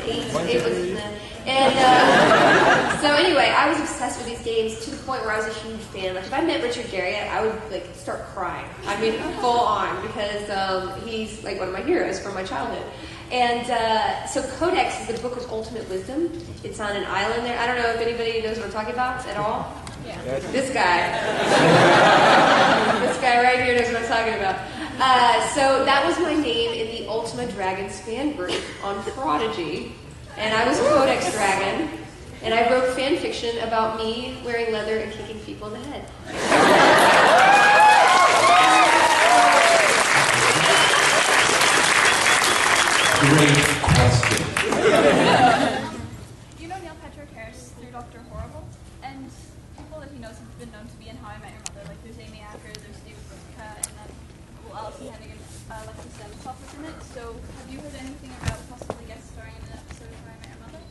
8. It was, so anyway, I was obsessed with these games to the point where I was a huge fan. Like if I met Richard Garriott, I would like start crying. I mean, full on, because he's like one of my heroes from my childhood. And so Codex is the book of ultimate wisdom. It's on an island there. I don't know if anybody knows what I'm talking about at all. Yeah. This guy. This guy right here knows what I'm talking about. So that was my name in the Ultima Dragons fan group on Prodigy. And I was Codex Dragon. And I wrote fan fiction about me wearing leather and kicking people in the head. Great question. You know Neil Patrick Harris through Dr. Horrible, and people that he knows have been known to be in How I Met Your Mother. Like there's Amy Acker, there's David Brooke, and then Alison Hennigan, Alexis Demisoff was in it. So have you heard anything about possibly guest starring in an episode of How I Met Your Mother?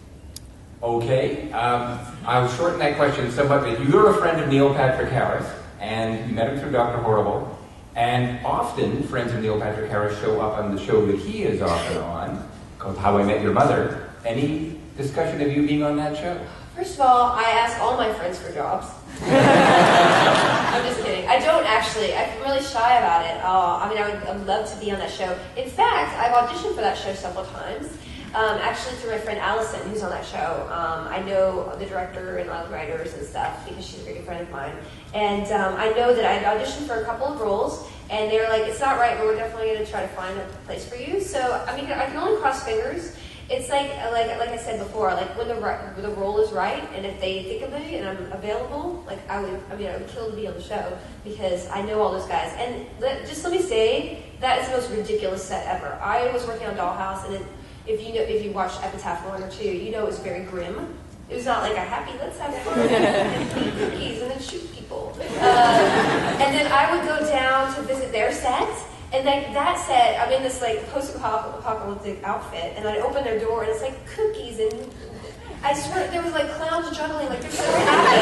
Okay, I'll shorten that question somewhat. You're a friend of Neil Patrick Harris, and you met him through Dr. Horrible. And often, friends of Neil Patrick Harris show up on the show that he is often on, called How I Met Your Mother. Any discussion of you being on that show? First of all, I ask all my friends for jobs. I'm just kidding. I don't actually. I'm really shy about it. I mean, I would love to be on that show. In fact, I've auditioned for that show several times. Actually through my friend Allison, who's on that show. I know the director and all the writers and stuff because she's a very good friend of mine. And I know that I auditioned for a couple of roles, and they were like, it's not right, but we're definitely going to try to find a place for you. So, I mean, I can only cross fingers. It's like I said before, like when the role is right, and if they think of me and I'm available, like I would kill to be on the show because I know all those guys. And just let me say, that is the most ridiculous set ever. I was working on Dollhouse, and if you watched Epitaph 1 or 2, you know it was very grim. It was not like a happy, let's have fun and eat cookies and then shoot people. And then I would go down to visit their set, and like that set, I'm in this like post-apocalyptic outfit, and I open their door, and it's like cookies, and I swear there was like clowns juggling, like they're so happy.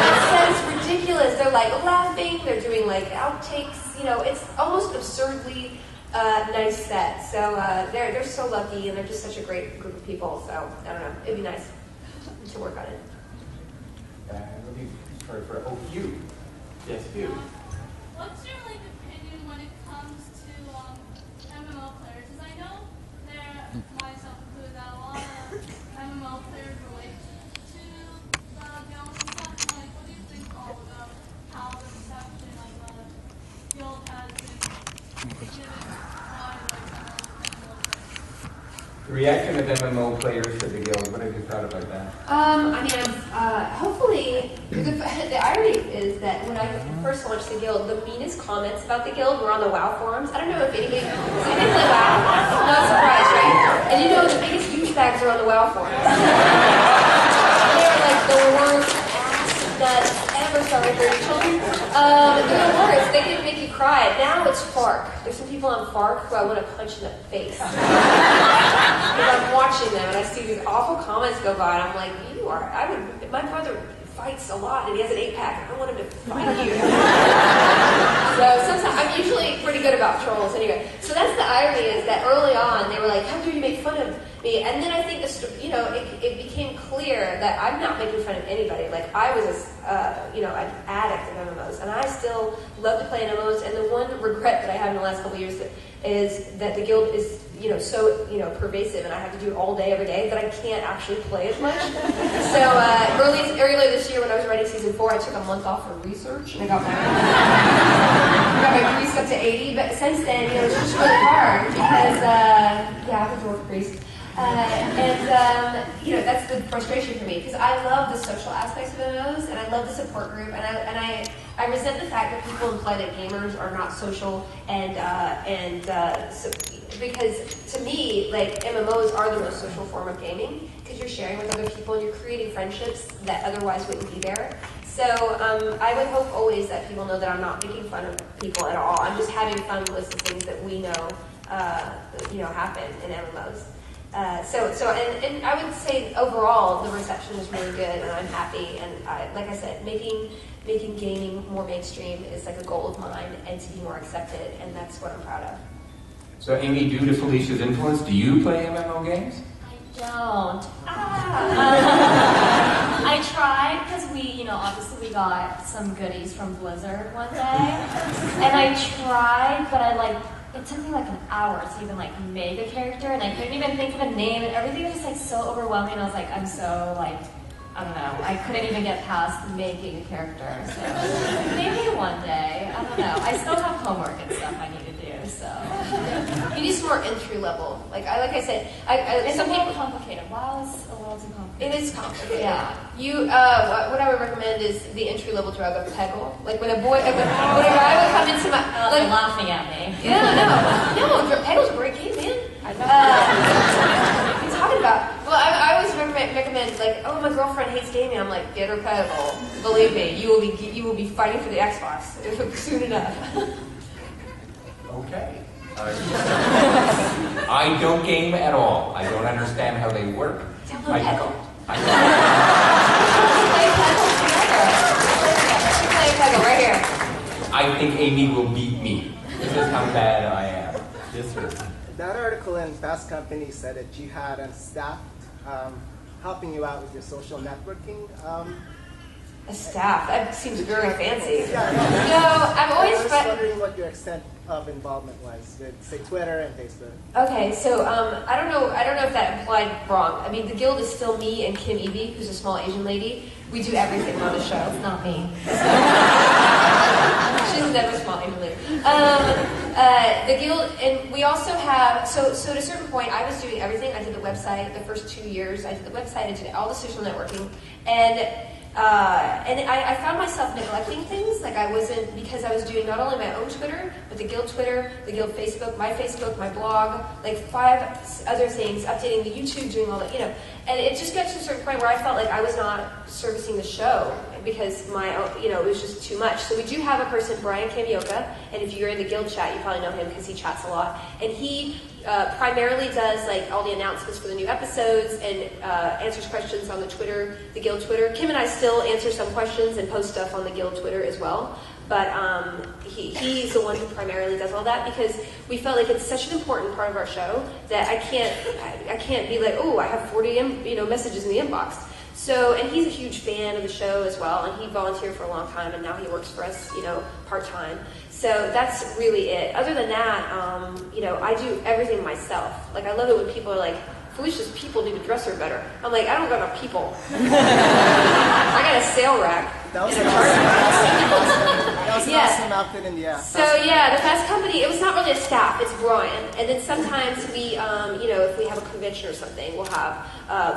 That set is ridiculous. They're like laughing, they're doing like outtakes, you know, it's almost absurdly nice set. So they're so lucky, and they're just such a great group of people. So I don't know, it'd be nice to work on it. Let me try for you. Yes, you. What's your opinion when it comes to MMO players? Because I know there, myself included, that a lot of MMO players relate to the guild and stuff. And, what do you think all about how the reception of the guild has been given by MMO players? The reaction of MMO players to the guild, what have you thought about that? I mean, hopefully, the irony is that when I first launched the guild, the meanest comments about the guild were on the WoW forums. I don't know if anybody play WoW? Not surprised, right? And you know the biggest douchebags are on the WoW forums. They're like the worst ass nuts ever. Sorry for your children. They're the worst. They can make you cry. Now it's Fark. There's some people on Fark who I want to punch in the face. Because I'm watching them and I see these awful comments go by, and I'm like, my brother fights a lot and he has an 8-pack. I want him to fight you. So sometimes I'm usually pretty good about trolls anyway. So that's the irony, is that early on they were like, how dare you make fun of me? And then I think it became clear that I'm not making fun of anybody. Like I was an addict of MMOs, and I still love to play MMOs. And the one regret that I have in the last couple of years is that the guild is so pervasive, and I have to do it all day every day that I can't actually play as much. So earlier this year when I was writing season 4, I took a month off for research, and I got my priest up to 80. But since then, it's just really hard because I'm a dwarf priest. That's the frustration for me, because I love the social aspects of MMOs, and I love the support group, and I resent the fact that people imply that gamers are not social, because to me, like, MMOs are the most social form of gaming, because you're sharing with other people and you're creating friendships that otherwise wouldn't be there. So I would hope always that people know that I'm not making fun of people at all. I'm just having fun with the things that we know happen in MMOs. And I would say overall the reception is really good, and I'm happy. And like I said, making gaming more mainstream is like a goal of mine, and to be more accepted, and that's what I'm proud of. So Amy, due to Felicia's influence, do you play MMO games? I don't. I tried because obviously we got some goodies from Blizzard one day, and I tried, but it took me like an hour to even make a character, and I couldn't even think of a name, and everything was just so overwhelming. I was like, I'm so I don't know. I couldn't even get past making a character. So maybe one day. I don't know. I still have homework and stuff I need to do. So you need some more entry level. Like I said, it's a little complicated. WoW is a little too complicated. It is complicated. Yeah. You what I would recommend is the entry level drug of Peggle. Like when a guy would come into my they're laughing at me. Yeah, no, Peggle's a great game, man. What are you talking about? Well, I always recommend oh, my girlfriend hates gaming. I'm like, get her Peggle. Believe me, you will be fighting for the Xbox soon enough. Okay. I don't game at all. I don't understand how they work. Download Peggle. Play Peggle right here. I think Amy will beat me. This is how bad I am. Yes, sir. That article in Fast Company said that you had a staff helping you out with your social networking. A staff? That seems very fancy. Yeah, no, I've always. I was wondering what your extent of involvement was with, say, Twitter and Facebook. Okay, so I don't know if that implied wrong. I mean, the guild is still me and Kim Evie, who's a small Asian lady. We do everything on the show. It's not me. She's never small Asian lady. The guild, and we also have. So at a certain point, I was doing everything. I did the website the first 2 years. I did the website. I did all the social networking, and I found myself neglecting things. I wasn't, because I was doing not only my own Twitter, but the guild Twitter, the guild Facebook, my blog, 5 other things, updating the YouTube, doing all that, And it just got to a certain point where I felt like I was not servicing the show because it was just too much. So we do have a person, Brian Kamioka, and if you're in the guild chat, you probably know him because he chats a lot. And he primarily does all the announcements for the new episodes and answers questions on the Twitter, the guild Twitter. Kim and I still answer some questions and post stuff on the guild Twitter as well. But he's the one who primarily does all that because we felt like it's such an important part of our show that I can't be like, oh, I have 40 messages in the inbox. So, and he's a huge fan of the show as well, and he volunteered for a long time, and now he works for us, part-time. So that's really it. Other than that, I do everything myself. I love it when people are like, Felicia's people need to dress her better. I'm like, I don't got enough people. I got a sale rack. That was an awesome outfit in the app. So yeah, the Fast Company, it was not really a staff, it's Brian. And then sometimes we, if we have a convention or something, we'll have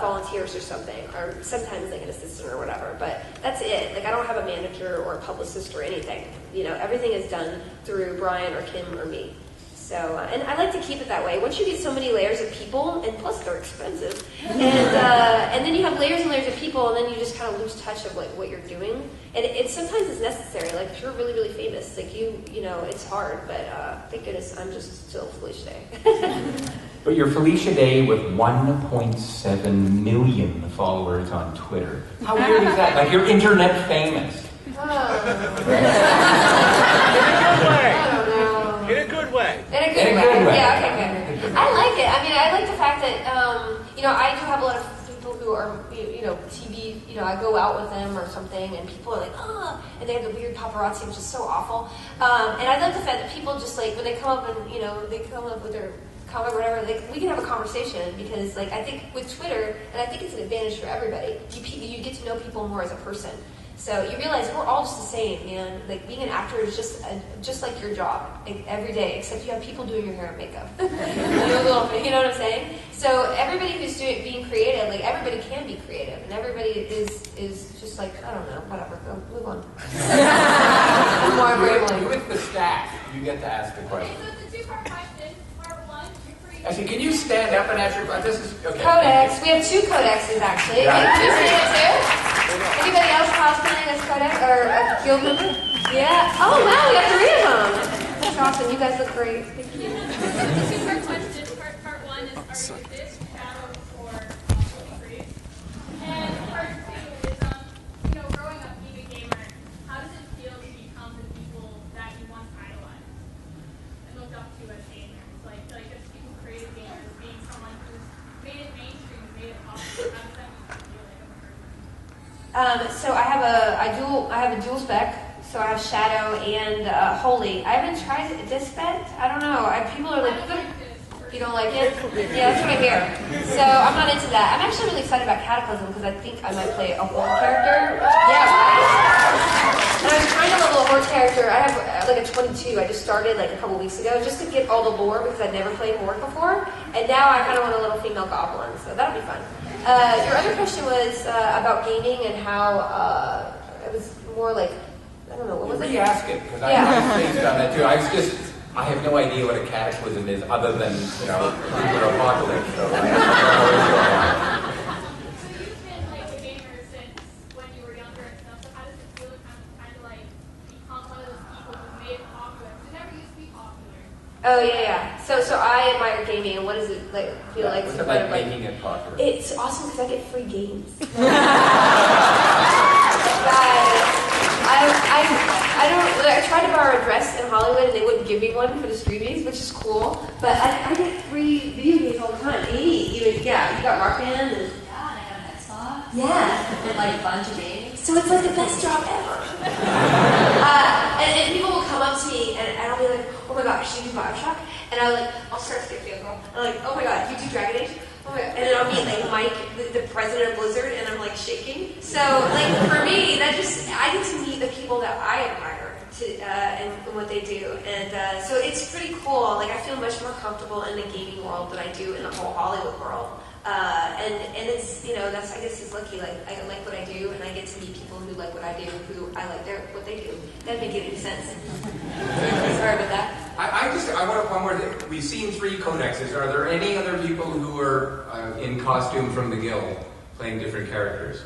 volunteers or something, or sometimes an assistant or whatever. But that's it. I don't have a manager or a publicist or anything. Everything is done through Brian or Kim or me. So, and I like to keep it that way. Once you get so many layers of people, and plus they're expensive, and then you have layers and layers of people, and then you just kind of lose touch of what you're doing. And it sometimes it's necessary. If you're really, really famous, it's hard. But thank goodness I'm just still Felicia Day. But you're Felicia Day with 1.7 million followers on Twitter. How weird is that? You're internet famous. I don't know. In a good way. In a good way. Yeah, okay, good. I like it. I mean, I like the fact that, I do have a lot of people who are, TV, I go out with them or something, and people are like, and they have the weird paparazzi, which is so awful. And I like the fact that people just, when they come up and, they come up with their comment or whatever, we can have a conversation because, I think with Twitter, and I think it's an advantage for everybody, you get to know people more as a person. So you realize we're all just the same, man. Being an actor is just like your job, every day, except you have people doing your hair and makeup. You know what I'm saying? So everybody who's being creative, everybody can be creative, and everybody is just I don't know, whatever. Go move on. More rambling. With the staff, you get to ask the question. So it's a 2-part question. Part 1, you're free. Actually, can you stand up and answer? This is okay. Codex. We have 2 codexes actually. Yeah. Can you say it too? Anybody else cosplaying as Codex or a guild member? Yeah. Oh wow, we got 3 of them. That's awesome. You guys look great. Thank you. It's a 2-part question. Part 1 is, are you this shadow or free? And part 2 is, growing up being a gamer, how does it feel to become the people that you once idolized and looked up to as gamers? Just people creative gamers, being someone who's made it mainstream So I have a dual spec. So I have Shadow and Holy. I haven't tried Dispect. I don't know. People are like, you don't like it? Yeah, that's what I hear. So I'm not into that. I'm actually really excited about Cataclysm because I think I might play a Horde character. Yeah, right? And I was trying to level a Horde character. I have like a 22. I just started like a couple weeks ago just to get all the lore because I'd never played Horde before. And now I kind of want a little female goblin. So that'll be fun. Your other question was about gaming and how it was more like, I don't know, what was it? Re-ask it, because I was based on that too. I have no idea what a cataclysm is other than, nuclear apocalypse. So I don't know what's going on. So you've been like a gamer since when you were younger and stuff, so how does it feel to kind of like become one of those people who made it popular? It never used to be popular. Oh yeah. So I admire gaming, and what does it like feel like? What's to it like kind of, making it popular? It's awesome because I get free games. I tried to borrow a dress in Hollywood and they wouldn't give me one for the Streamies, which is cool. But I get free video games all the time. You got Rock Band and Yeah, and I got an Xbox. yeah, And like a bunch of games. so it's like the best job ever. And people will come up to me and I'll be like, oh my gosh, you do Bioshock? And I'll start to get feel girl. I'm like, oh my god, you do Dragon Age? Oh my god. And then I'll meet like Mike, the president of Blizzard, and I'm like shaking. So like for me, I get to meet the people that I admire and what they do. And so it's pretty cool. Like I feel much more comfortable in the gaming world than I do in the whole Hollywood world. And it's, that's, I guess it's lucky, like, I like what I do, and I get to meet people who like what I do, who I like what they do. That doesn't make any sense. Sorry about that. I want one more thing. We've seen 3 codexes. Are there any other people who are in costume from the guild, playing different characters?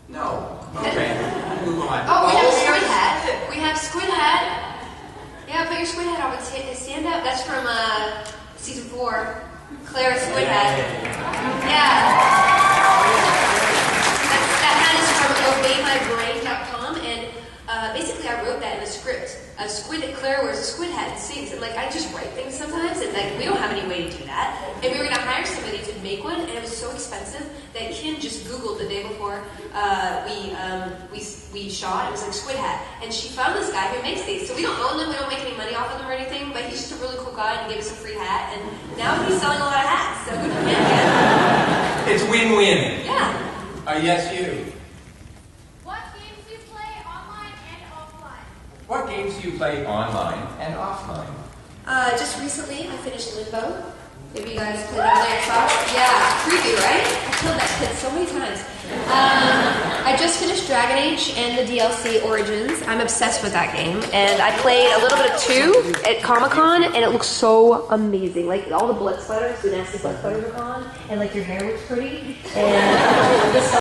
No. Okay. Move on. Oh, we have Squid Hat. We have Squid Hat. Yeah, put your Squid Hat on. Stand up. That's from season 4. Claire's Squid Hat. Yeah. That hat is from obeyMyBrain.com, and basically I wrote that in the script. Claire wears a squid hat and sings, and like I just write things sometimes, and like we don't have any way to do that. And we were gonna hire somebody to make one, and it was so expensive that Kim just Googled the day before we shot. It was like squid hat, and she found this guy who makes these. So we don't own them, we don't make any money off of them or anything, but he's just a really cool guy, and he gave us a free hat, and now he's selling a lot of hats. So good for him. Yeah. It's win-win. Yeah. Yes, you. What games do you play online and offline? What games do you play online and offline? Just recently, I finished Limbo. Maybe you guys played that on the Xbox? Yeah, preview, right? I killed that kid so many times. I just finished Dragon Age and the DLC Origins. I'm obsessed with that game. And I played a little bit of 2 at Comic-Con, and it looks so amazing. Like, all the blood splatters, the nasty blood splatters are gone, and like your hair looks pretty. And